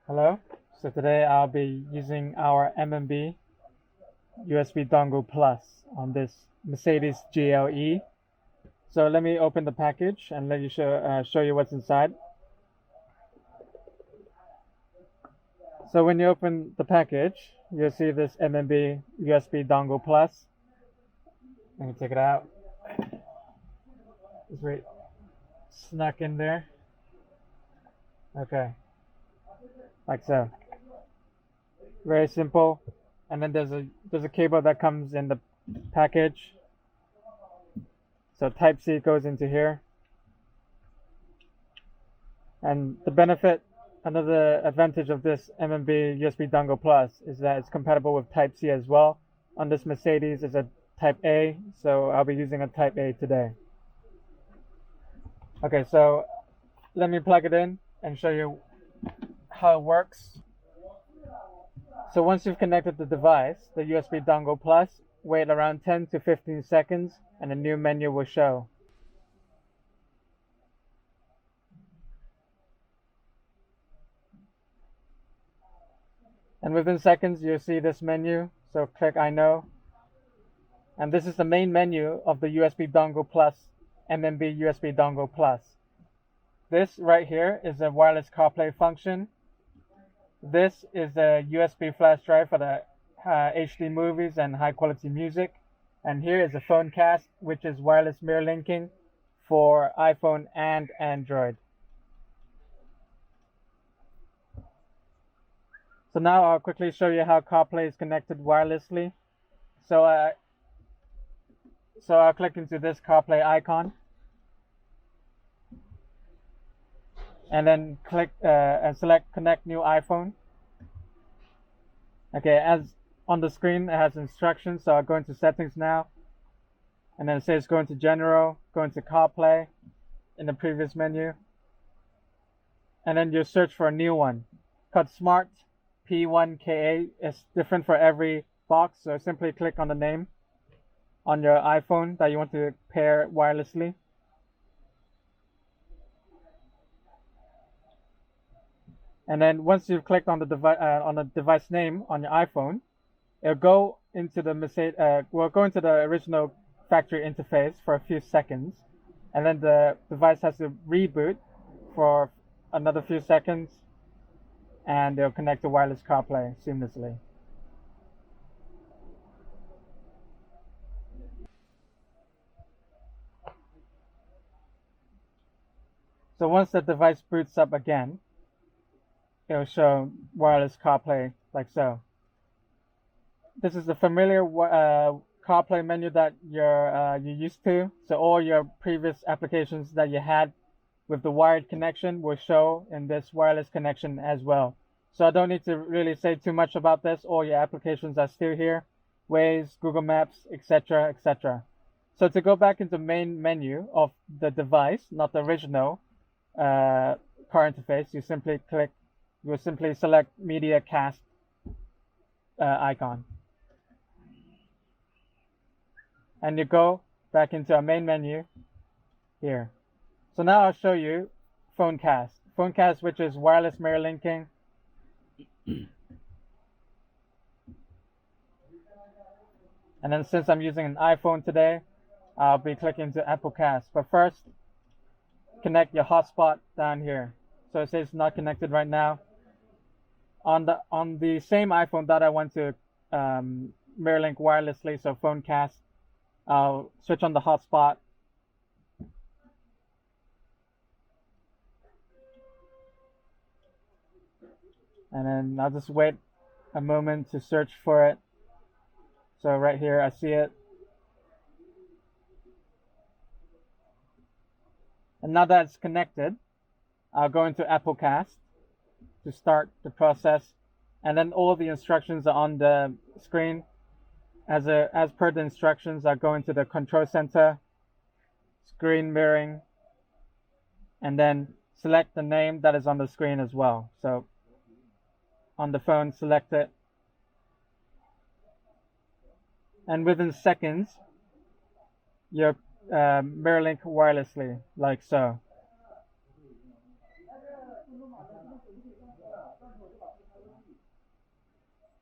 Hello. So today I'll be using our MMB USB dongle Plus on this Mercedes GLE. So let me open the package and let you show you what's inside. So when you open the package, you'll see this MMB USB dongle Plus. Let me take it out. It's right snuck in there. Okay, like so. Very simple. And then there's a cable that comes in the package. So Type-C goes into here. And the benefit, another advantage of this MMB USB dongle Plus is that it's compatible with Type-C as well. On this Mercedes it's a Type A, so I'll be using a Type A today. Okay, so let me plug it in and show you how it works. So once you've connected the device, the USB dongle Plus, wait around 10 to 15 seconds and a new menu will show. And within seconds you'll see this menu, so click I know. And this is the main menu of the USB dongle Plus, MMB USB dongle Plus. This right here is a wireless CarPlay function. This is a USB flash drive for the HD movies and high quality music. And here is a phone cast, which is wireless mirror linking for iPhone and Android. So now I'll quickly show you how CarPlay is connected wirelessly. So I'll click into this CarPlay icon. And then click and select connect new iPhone. Okay, as on the screen it has instructions, so I'll go into settings now. And then it says go into general, go into CarPlay in the previous menu. And then you search for a new one called Smart P1KA. It's different for every box, so simply click on the name on your iPhone that you want to pair wirelessly. And then once you've clicked on the device name on your iPhone, it'll go into the original factory interface for a few seconds, and then the device has to reboot for another few seconds, and it'll connect to wireless CarPlay seamlessly. So once the device boots up again, it'll show wireless CarPlay like so. This is the familiar CarPlay menu that you're used to. So all your previous applications that you had with the wired connection will show in this wireless connection as well. So I don't need to really say too much about this. All your applications are still here. Waze, Google Maps, etc., etc. So to go back into main menu of the device, not the original car interface, you will simply select Media Cast icon. And you go back into our main menu here. So now I'll show you Phone Cast. Phone Cast, which is wireless mirror linking. And then since I'm using an iPhone today, I'll be clicking to Apple Cast. But first, connect your hotspot down here. So it says not connected right now. On the same iPhone that I want to mirror link wirelessly, so Phone Cast, I'll switch on the hotspot. And then I'll just wait a moment to search for it. So right here, I see it. And now that it's connected, I'll go into Apple Cast to start the process. And then all the instructions are on the screen. As per the instructions, I'll go into the control center, screen mirroring, and then select the name that is on the screen as well. So on the phone, select it. And within seconds, you're mirror link wirelessly, like so.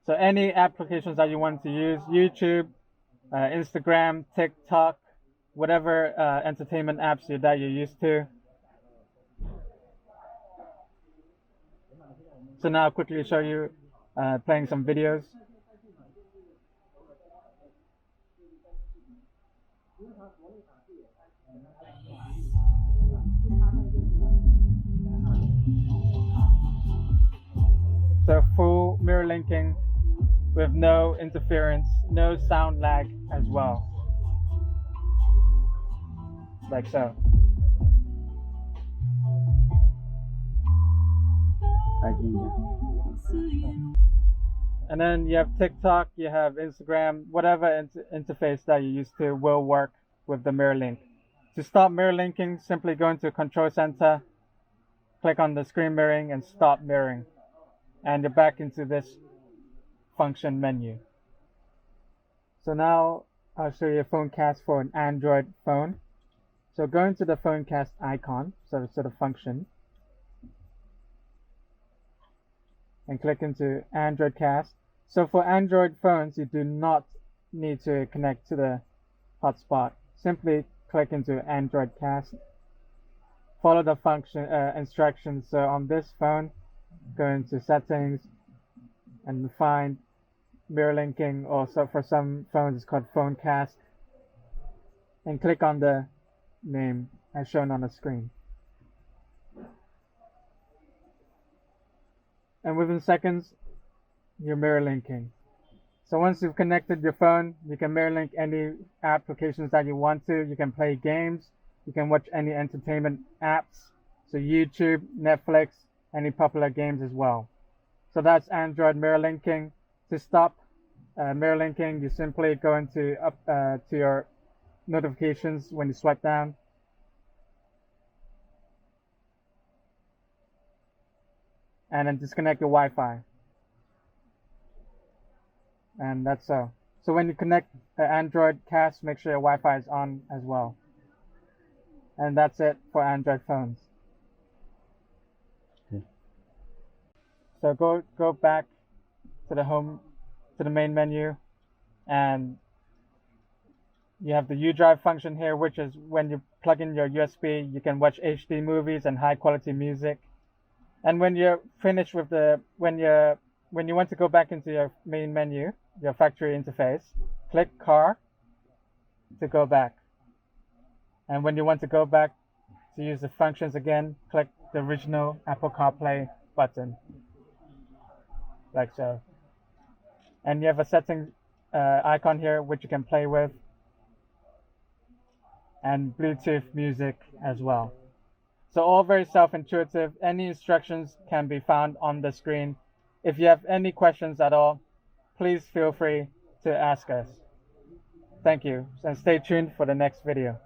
So any applications that you want to use, YouTube, Instagram, TikTok, whatever entertainment apps that you're used to. So now I'll quickly show you playing some videos. So full mirror linking with no interference, no sound lag as well. Like so. And then you have TikTok, you have Instagram, whatever interface that you're used to will work with the mirror link. To stop mirror linking, simply go into Control Center, click on the screen mirroring and stop mirroring. And you're back into this function menu. So now I'll show you a phone cast for an Android phone. So go into the phone cast icon, so it's sort of function, and click into Android cast. So for Android phones, you do not need to connect to the hotspot. Simply click into Android cast. Follow the function instructions. So on this phone, go into settings and find mirror linking, or so for some phones it's called phone cast, and click on the name as shown on the screen. And within seconds, you're mirror linking. So once you've connected your phone, you can mirror link any applications that you want to. You can play games, you can watch any entertainment apps, so YouTube, Netflix, any popular games as well. So that's Android mirror linking. To stop mirror linking, you simply go into to your notifications when you swipe down. And then disconnect your Wi-Fi. And that's so. So when you connect Android cast, make sure your Wi-Fi is on as well. And that's it for Android phones. Okay. So go back to the main menu, and you have the U-Drive function here, which is when you plug in your USB, you can watch HD movies and high quality music. And when you're finished with when you want to go back into your main menu, your factory interface, click Car to go back. And when you want to go back to use the functions again, click the original Apple CarPlay button, like so. And you have a setting icon here which you can play with, and Bluetooth music as well. So all very self-intuitive. Any instructions can be found on the screen. If you have any questions at all, please feel free to ask us. Thank you, and stay tuned for the next video.